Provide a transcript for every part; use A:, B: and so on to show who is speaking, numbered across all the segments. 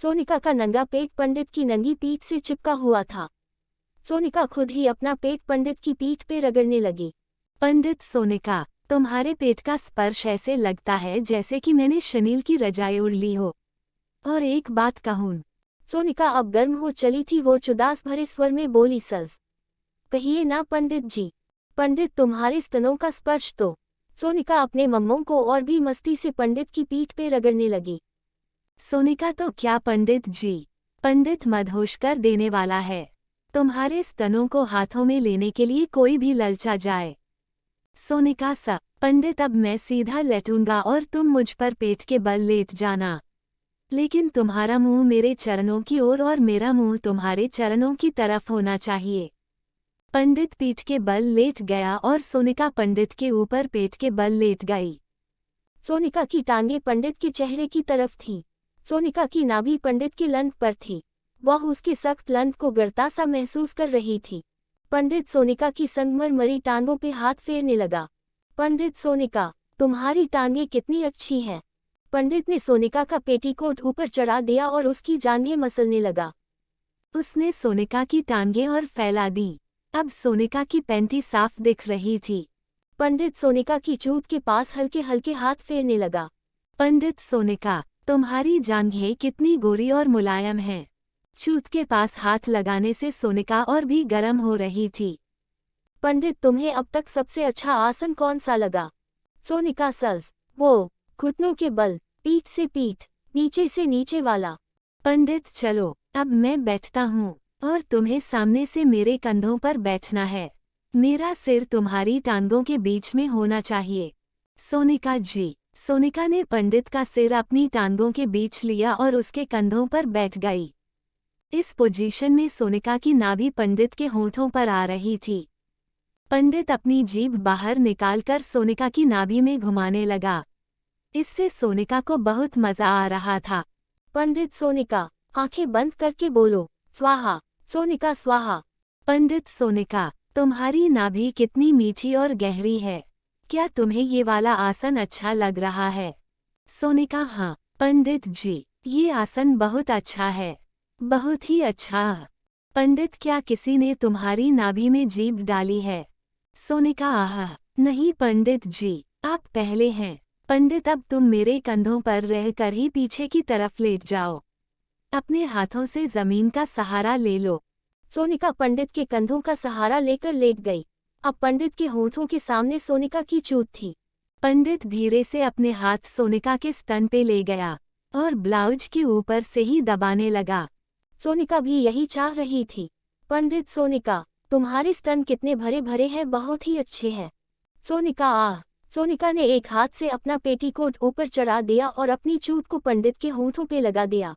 A: सोनिका का नंगा पेट पंडित की नंगी पीठ से चिपका हुआ था। सोनिका खुद ही अपना पेट पंडित की पीठ पे रगड़ने लगी।
B: पंडित सोनिका, तुम्हारे पेट का स्पर्श ऐसे लगता है जैसे कि मैंने शनील की रजाई उड़ ली हो। और एक बात कहूँ।
A: सोनिका अब गर्म हो चली थी। वो चुदास भरे स्वर में बोली, सज कहिए ना पंडित जी। पंडित तुम्हारे स्तनों का स्पर्श तो। सोनिका अपने मम्मों को और भी मस्ती से पंडित की पीठ पे रगड़ने लगी।
B: सोनिका तो क्या पंडित जी, पंडित मदहोश कर देने वाला है। तुम्हारे स्तनों को हाथों में लेने के लिए कोई भी ललचा जाए। सोनिका सा, पंडित अब मैं सीधा लेटूंगा और तुम मुझ पर पेट के बल लेट जाना। लेकिन तुम्हारा मुंह मेरे चरणों की ओर और मेरा मुंह तुम्हारे चरणों की तरफ होना चाहिए। पंडित पीठ के बल लेट गया और सोनिका पंडित के ऊपर पेट के बल लेट गई।
A: सोनिका की टांगें पंडित के चेहरे की तरफ थी। सोनिका की नाभि पंडित के लंट पर थी। वह उसके सख्त लंट को गर्ता सा महसूस कर रही थी। पंडित सोनिका की संगमरमरी टांगों पे हाथ फेरने लगा। पंडित सोनिका, तुम्हारी टांगें कितनी अच्छी हैं। पंडित ने सोनिका का पेटीकोट ऊपर चढ़ा दिया और उसकी जांघें मसलने लगा।
B: उसने सोनिका की टांगें और फैला दी। अब सोनिका की पैंटी साफ दिख रही थी।
A: पंडित सोनिका की चूत के पास हल्के हल्के हाथ फेरने लगा।
B: पंडित सोनिका, तुम्हारी जांघें कितनी गोरी और मुलायम हैं। चूत के पास हाथ लगाने से सोनिका और भी गर्म हो रही थी।
A: पंडित तुम्हें अब तक सबसे अच्छा आसन कौन सा लगा। सोनिका सज, वो घुटनों के बल, पीठ से पीठ, नीचे से नीचे वाला।
B: पंडित चलो, अब मैं बैठता हूँ और तुम्हें सामने से मेरे कंधों पर बैठना है। मेरा सिर तुम्हारी टांगों के बीच में होना चाहिए। सोनिका जी। सोनिका ने पंडित का सिर अपनी टांगों के बीच लिया और उसके कंधों पर बैठ गई। इस पोजीशन में सोनिका की नाभि पंडित के होंठों पर आ रही थी। पंडित अपनी जीभ बाहर निकालकर सोनिका की नाभि में घुमाने लगा। इससे सोनिका को बहुत मजा आ रहा था।
A: पंडित सोनिका, आंखें बंद करके बोलो, स्वाहा। सोनिका स्वाहा।
B: पंडित सोनिका, तुम्हारी नाभि कितनी मीठी और गहरी है। क्या तुम्हें ये वाला आसन अच्छा लग रहा है। सोनिका हाँ पंडित जी, ये आसन बहुत अच्छा है, बहुत ही अच्छा। पंडित, क्या किसी ने तुम्हारी नाभि में जीभ डाली है। सोनिका आह नहीं पंडित जी, आप पहले हैं। पंडित, अब तुम मेरे कंधों पर रहकर ही पीछे की तरफ लेट जाओ। अपने हाथों से जमीन का सहारा ले लो।
A: सोनिका पंडित के कंधों का सहारा लेकर लेट गई। अब पंडित के होंठों के सामने सोनिका की चूत थी।
B: पंडित धीरे से अपने हाथ सोनिका के स्तन पे ले गया और ब्लाउज के ऊपर से ही दबाने लगा।
A: सोनिका भी यही चाह रही थी। पंडित सोनिका, तुम्हारे स्तन कितने भरे भरे हैं, बहुत ही अच्छे हैं। सोनिका आह। सोनिका ने एक हाथ से अपना पेटीकोट ऊपर चढ़ा दिया और अपनी चूत को पंडित के होंठों पे लगा दिया।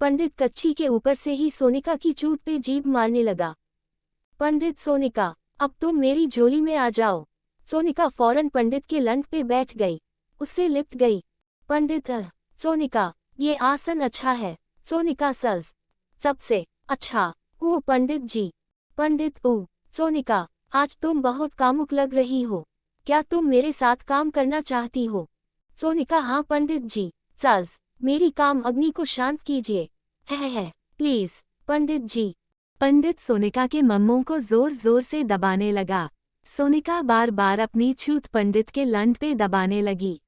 A: पंडित कच्छी के ऊपर से ही सोनिका की चूत पे जीभ मारने लगा। पंडित सोनिका, अब तुम मेरी झोली में आ जाओ। सोनिका फौरन पंडित के लंट पे बैठ गई, उससे लिपट गई। पंडित सोनिका, ये आसन अच्छा है। सोनिका सज, सबसे अच्छा। ओ पंडित जी। पंडित ओ। सोनिका, आज तुम बहुत कामुक लग रही हो। क्या तुम मेरे साथ काम करना चाहती हो। सोनिका हाँ पंडित जी। सज, मेरी काम अग्नि को शांत कीजिए। है प्लीज पंडित जी।
B: पंडित सोनिका के मम्मों को जोर जोर से दबाने लगा। सोनिका बार बार अपनी छूत पंडित के लंट पे दबाने लगी।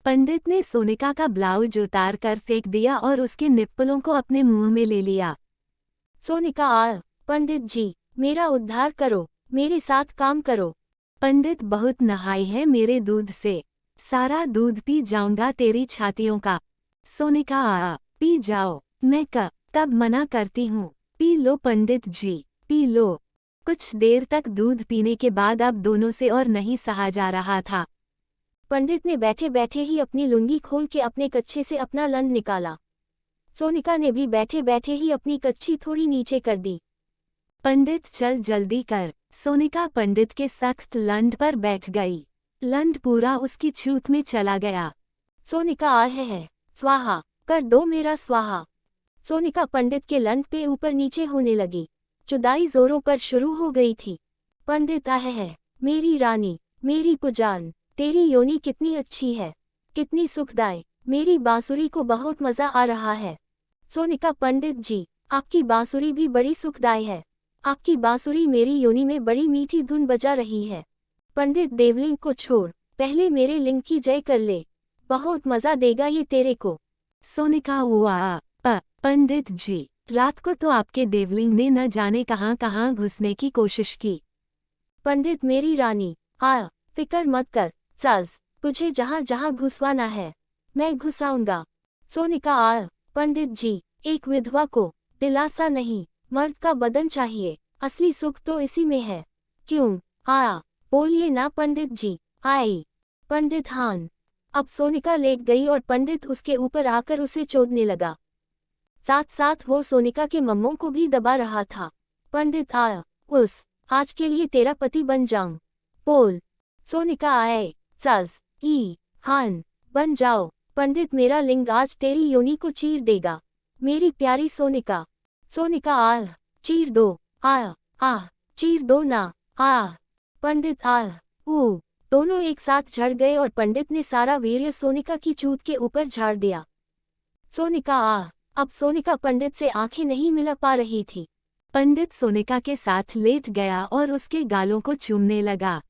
B: पंडित ने सोनिका का ब्लाउज उतार कर फेंक दिया और उसके निप्पलों को अपने मुंह में ले लिया।
A: सोनिका आ, पंडित जी, मेरा उद्धार करो, मेरे साथ काम करो।
B: पंडित, बहुत नहाई है मेरे दूध से, सारा दूध पी जाऊंगा तेरी छातियों का। सोनिका आ, पी जाओ, मैं कब मना करती हूँ। पी लो पंडित जी, पी लो। कुछ देर तक दूध पीने के बाद अब दोनों से और नहीं सहा जा रहा था।
A: पंडित ने बैठे बैठे ही अपनी लुंगी खोल के अपने कच्छे से अपना लंड निकाला। सोनिका ने भी बैठे बैठे ही अपनी कच्छी थोड़ी नीचे कर दी।
B: पंडित चल जल्दी कर। सोनिका पंडित के सख्त लंड पर बैठ गई। लंड पूरा उसकी छूत में चला गया।
A: सोनिका आ है, स्वाहा, कर दो मेरा स्वाहा। सोनिका पंडित के लंड पे ऊपर नीचे होने लगी। जुदाई जोरों पर शुरू हो गई थी। पंडित है, मेरी रानी, मेरी पुजान, तेरी योनि कितनी अच्छी है, कितनी सुखदाई। मेरी बांसुरी को बहुत मजा आ रहा है। सोनिका, पंडित जी, आपकी बांसुरी भी बड़ी सुखदाई है। आपकी बांसुरी मेरी योनि में बड़ी मीठी धुन बजा रही है। पंडित, देवलिंग को छोड़, पहले मेरे लिंग की जय कर ले। बहुत मजा देगा ये तेरे को।
B: सोनिका, वाह पंडित जी, रात को तो आपके देवलिंग ने न जाने कहां कहां घुसने की कोशिश की।
A: पंडित, मेरी रानी, फिक्र मत कर, चल, तुझे जहां जहां घुसवाना है मैं घुसाऊंगा। सोनिका, पंडित जी, एक विधवा को दिलासा नहीं, मर्द का बदन चाहिए। असली सुख तो इसी में है। क्यों? बोलिए ना पंडित जी। आई। पंडित, हान। अब सोनिका लेट गई और पंडित उसके ऊपर आकर उसे चोदने लगा। साथ साथ वो सोनिका के मम्मों को भी दबा रहा था। पंडित, आज के लिए तेरा पति बन जाऊं। बोल। सोनिका, चल्स, हान, बन जाओ। पंडित, मेरा लिंग आज तेरी योनि को चीर देगा। मेरी प्यारी सोनिका। सोनिका, चीर दो, चीर दो ना, पंडित, दोनों एक साथ झड़ गए और पंडित ने सारा वीर्य सोनिका की चूत के ऊपर झाड़ दिया। सोनिका, अब सोनिका पंडित से आंखें नहीं मिला पा रही थी।
B: पंडित सोनिका के साथ लेट गया और उसके गालों को चूमने लगा।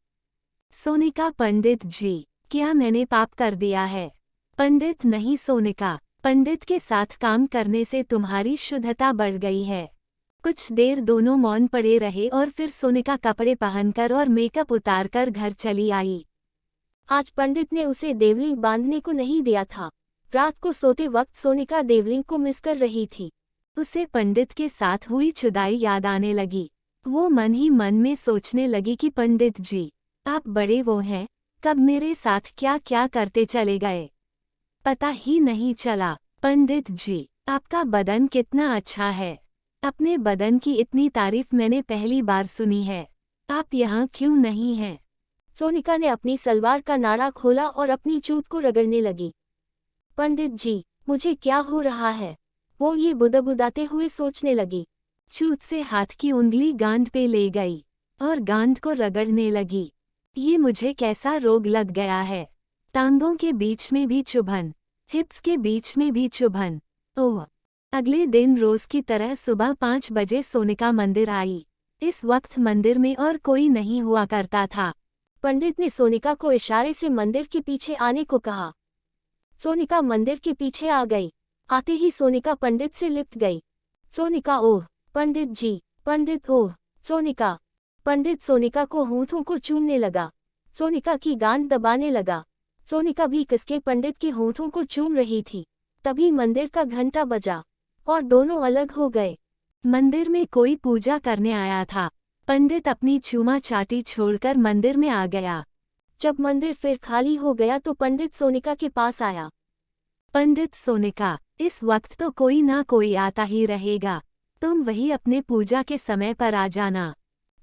B: सोनिका, पंडित जी, क्या मैंने पाप कर दिया है? पंडित, नहीं सोनिका, पंडित के साथ काम करने से तुम्हारी शुद्धता बढ़ गई है। कुछ देर दोनों मौन पड़े रहे और फिर सोनिका कपड़े पहनकर और मेकअप उतारकर घर चली आई।
A: आज पंडित ने उसे देवलिंग बांधने को नहीं दिया था। रात को सोते वक्त सोनिका देवलिंग को मिस कर रही थी।
B: उसे पंडित के साथ हुई जुदाई याद आने लगी। वो मन ही मन में सोचने लगी कि पंडित जी, आप बड़े वो हैं, कब मेरे साथ क्या क्या करते चले गए, पता ही नहीं चला। पंडित जी, आपका बदन कितना अच्छा है। अपने बदन की इतनी तारीफ मैंने पहली बार सुनी है। आप यहाँ क्यों नहीं हैं?
A: सोनिका ने अपनी सलवार का नाड़ा खोला और अपनी चूत को रगड़ने लगी। पंडित जी, मुझे क्या हो रहा है? वो ये बुदबुदाते हुए सोचने लगी।
B: चूत से हाथ की उंगली गांड पे ले गई और गांड को रगड़ने लगी। ये मुझे कैसा रोग लग गया है? टांगों के बीच में भी चुभन, हिप्स के बीच में भी चुभन। ओह! अगले दिन रोज की तरह सुबह 5 बजे सोनिका मंदिर आई। इस वक्त मंदिर में और कोई नहीं हुआ करता था।
A: पंडित ने सोनिका को इशारे से मंदिर के पीछे आने को कहा। सोनिका मंदिर के पीछे आ गई। आते ही सोनिका पंडित से लिपट गई। सोनिका, ओह पंडित जी, पंडित, ओह सोनिका। पंडित सोनिका को होंठों को चूमने लगा। सोनिका की गांड दबाने लगा। सोनिका भी कसके पंडित के होंठों को चूम रही थी। तभी मंदिर का घंटा बजा और दोनों अलग हो गए।
B: मंदिर में कोई पूजा करने आया था। पंडित अपनी चूमा चाटी छोड़कर मंदिर में आ गया।
A: जब मंदिर फिर खाली हो गया तो पंडित सोनिका के पास आया।
B: पंडित सोनिका, इस वक्त तो कोई ना कोई आता ही रहेगा, तुम वही अपने पूजा के समय पर आ जाना।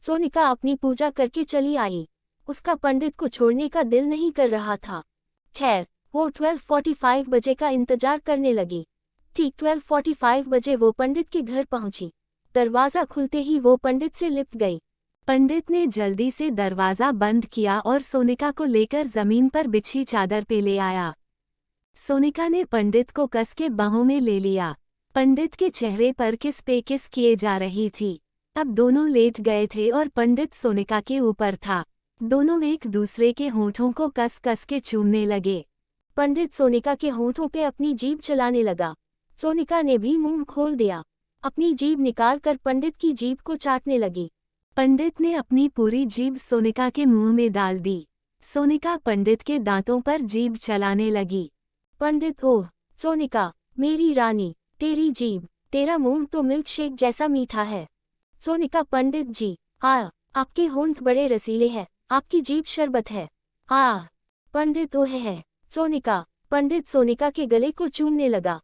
A: सोनिका अपनी पूजा करके चली आई। उसका पंडित को छोड़ने का दिल नहीं कर रहा था। खैर, वो 12:45 बजे का इंतजार करने लगी। ठीक 12:45 बजे वो पंडित के घर पहुंची। दरवाज़ा खुलते ही वो पंडित से लिपट गई।
B: पंडित ने जल्दी से दरवाज़ा बंद किया और सोनिका को लेकर जमीन पर बिछी चादर पे ले आया। सोनिका ने पंडित को कस के बाहों में ले लिया। पंडित के चेहरे पर किस पे किस किए जा रही थी। अब दोनों लेट गए थे और पंडित सोनिका के ऊपर था। दोनों एक दूसरे के होंठों को कस कस के चूमने लगे।
A: पंडित सोनिका के होंठों पे अपनी जीभ चलाने लगा। सोनिका ने भी मुंह खोल दिया। अपनी जीभ निकालकर पंडित की जीभ को चाटने लगी।
B: पंडित ने अपनी पूरी जीभ सोनिका के मुंह में डाल दी। सोनिका पंडित के दांतों पर जीभ चलाने लगी।
A: पंडित, ओह सोनिका, मेरी रानी, तेरी जीभ, तेरा मुंह तो मिल्क शेक जैसा मीठा है। सोनिका, पंडित जी, आपके होंठ बड़े रसीले हैं, आपकी जीभ शरबत है। पंडित, ओह है। सोनिका, पंडित सोनिका के गले को चूमने लगा।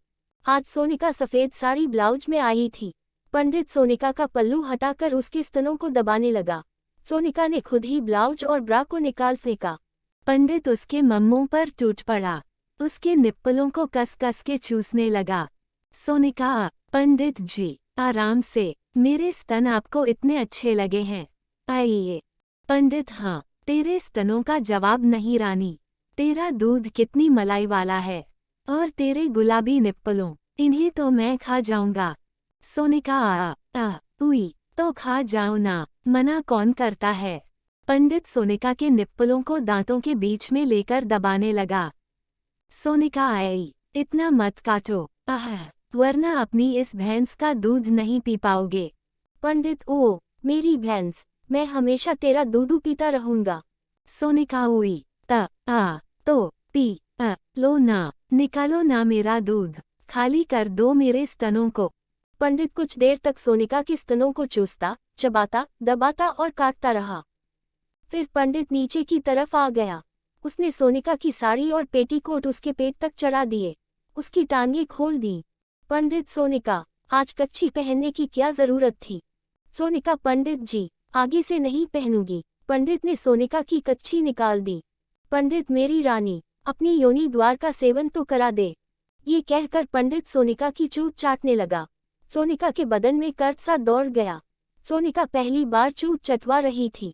A: आज सोनिका सफेद साड़ी ब्लाउज में आई थी। पंडित सोनिका का पल्लू हटाकर उसके स्तनों को दबाने लगा। सोनिका ने खुद ही ब्लाउज और ब्रा को निकाल फेंका।
B: पंडित उसके मम्मों पर टूट पड़ा। उसके निप्पलों को कस कस के चूसने लगा। सोनिका, पंडित जी, आराम से, मेरे स्तन आपको इतने अच्छे लगे हैं। आइए। पंडित, हाँ, तेरे स्तनों का जवाब नहीं रानी। तेरा दूध कितनी मलाई वाला है, और तेरे गुलाबी निप्पलों, इन्हें तो मैं खा जाऊंगा। सोनिका उई, तो खा जाओ ना, मना कौन करता है। पंडित सोनिका के निप्पलों को दांतों के बीच में लेकर दबाने लगा। सोनिका आई, इतना मत काटो, वरना अपनी इस भैंस का दूध नहीं पी पाओगे।
A: पंडित, ओ मेरी भैंस, मैं हमेशा तेरा दूध पीता रहूंगा।
B: सोनिका हुई, तो पी लो ना, निकालो ना मेरा दूध, खाली कर दो मेरे स्तनों को।
A: पंडित कुछ देर तक सोनिका के स्तनों को चूसता, चबाता, दबाता और काटता रहा। फिर पंडित नीचे की तरफ आ गया। उसने सोनिका की साड़ी और पेटीकोट उसके पेट तक चढ़ा दिए, उसकी टांगें खोल दी। पंडित, सोनिका, आज कच्छी पहनने की क्या जरूरत थी? सोनिका, पंडित जी, आगे से नहीं पहनूंगी। पंडित ने सोनिका की कच्छी निकाल दी। पंडित, मेरी रानी, अपनी योनि द्वार का सेवन तो करा दे। ये कहकर पंडित सोनिका की चूत चाटने लगा। सोनिका के बदन में कर्ट सा दौड़ गया। सोनिका पहली बार चूत चटवा रही थी।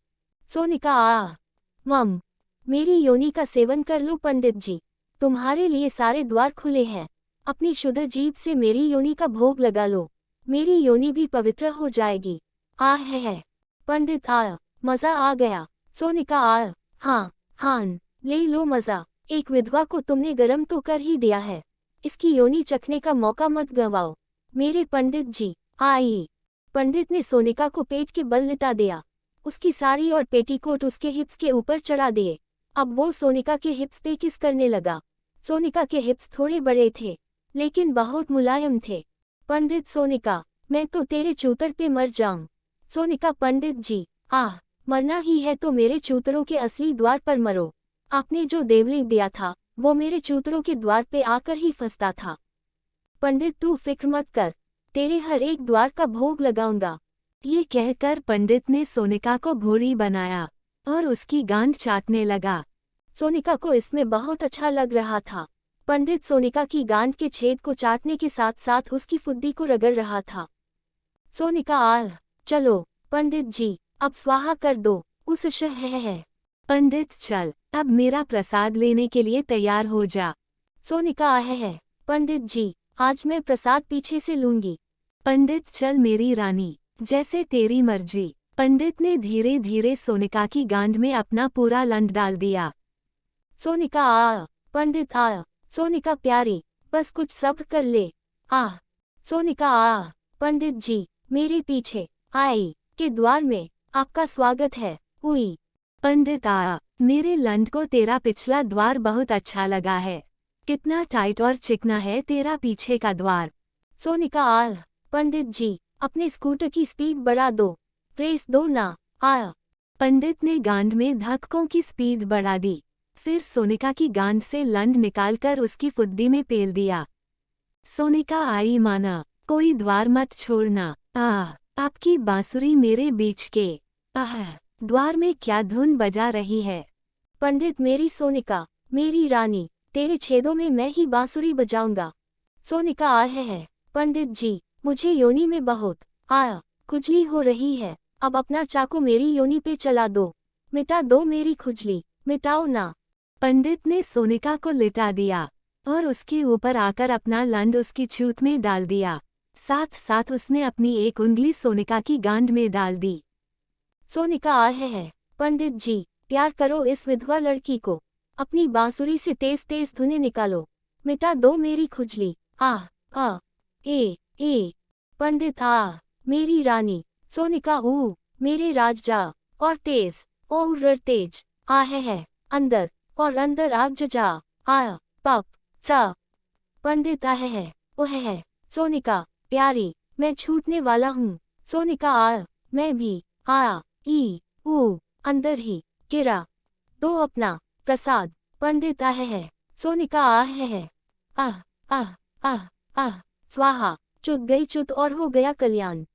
A: सोनिका, मम, मेरी योनि का सेवन कर लो पंडित जी, तुम्हारे लिए सारे द्वार खुले हैं। अपनी शुद्ध जीभ से मेरी योनि का भोग लगा लो, मेरी योनि भी पवित्र हो जाएगी। है पंडित, मजा आ गया। सोनिका, हाँ, ले लो मजा। एक विधवा को तुमने गरम तो कर ही दिया है, इसकी योनि चखने का मौका मत गंवाओ। मेरे पंडित जी, आई। पंडित ने सोनिका को पेट के बल लिटा दिया। उसकी साड़ी और पेटीकोट उसके हिप्स के ऊपर चढ़ा दिए। अब वो सोनिका के हिप्स पे किस करने लगा। सोनिका के हिप्स थोड़े बड़े थे, लेकिन बहुत मुलायम थे। पंडित, सोनिका, मैं तो तेरे चूतर पे मर जाऊं। सोनिका, पंडित जी, मरना ही है तो मेरे चूतरों के असली द्वार पर मरो। आपने जो देवलिंग दिया था, वो मेरे चूतरों के द्वार पे आकर ही फंसता था। पंडित, तू फिक्र मत कर, तेरे हर एक द्वार का भोग लगाऊंगा।
B: ये कहकर पंडित ने सोनिका को भोरी बनाया और उसकी गांड चाटने लगा।
A: सोनिका को इसमें बहुत अच्छा लग रहा था। पंडित सोनिका की गांड के छेद को चाटने के साथ साथ उसकी फुद्दी को रगड़ रहा था। सोनिका, चलो पंडित जी, अब स्वाहा कर दो उस है।
B: पंडित, चल, अब मेरा प्रसाद लेने के लिए तैयार हो जा।
A: सोनिका, है पंडित जी, आज मैं प्रसाद पीछे से लूंगी।
B: पंडित, चल मेरी रानी, जैसे तेरी मर्जी। पंडित ने धीरे धीरे सोनिका की गांड में अपना पूरा लंड डाल दिया।
A: सोनिका, पंडित, सोनिका प्यारी, बस कुछ सब्र कर ले। सोनिका, पंडित जी, मेरे पीछे आई के द्वार में आपका स्वागत है। हुई।
B: पंडित, मेरे लंड को तेरा पिछला द्वार बहुत अच्छा लगा है। कितना टाइट और चिकना है तेरा पीछे का द्वार।
A: सोनिका, पंडित जी, अपने स्कूटर की स्पीड बढ़ा दो, रेस दो ना।
B: पंडित ने गांड में धक्कों की स्पीड बढ़ा दी, फिर सोनिका की गांड से लंड निकालकर उसकी फुद्दी में पेल दिया। सोनिका आई, माना, कोई द्वार मत छोड़ना। आपकी बांसुरी मेरे बीच के द्वार में क्या धुन बजा रही है।
A: पंडित, मेरी सोनिका, मेरी रानी, तेरे छेदों में मैं ही बांसुरी बजाऊंगा। सोनिका, है पंडित जी, मुझे योनि में बहुत खुजली हो रही है। अब अपना चाकू मेरी योनि पे चला दो, मिटा दो मेरी खुजली, मिटाओ ना।
B: पंडित ने सोनिका को लिटा दिया और उसके ऊपर आकर अपना लंड उसकी छूत में डाल दिया। साथ साथ उसने अपनी एक उंगली सोनिका की गांड में डाल दी।
A: सोनिका, है पंडित जी, प्यार करो इस विधवा लड़की को, अपनी बांसुरी से तेज तेज धुनें निकालो, मिटा दो मेरी खुजली। ए पंडित, मेरी रानी। सोनिका, मेरे राजा, और तेज और तेज है अंदर और अंदर आग जजा पप चा। पंडित, है सोनिका प्यारी, मैं छूटने वाला हूँ। सोनिका, मैं भी अंदर ही गिरा दो अपना प्रसाद। पंडित, है सोनिका, है स्वाहा, चुत गई चुत और हो गया कल्याण।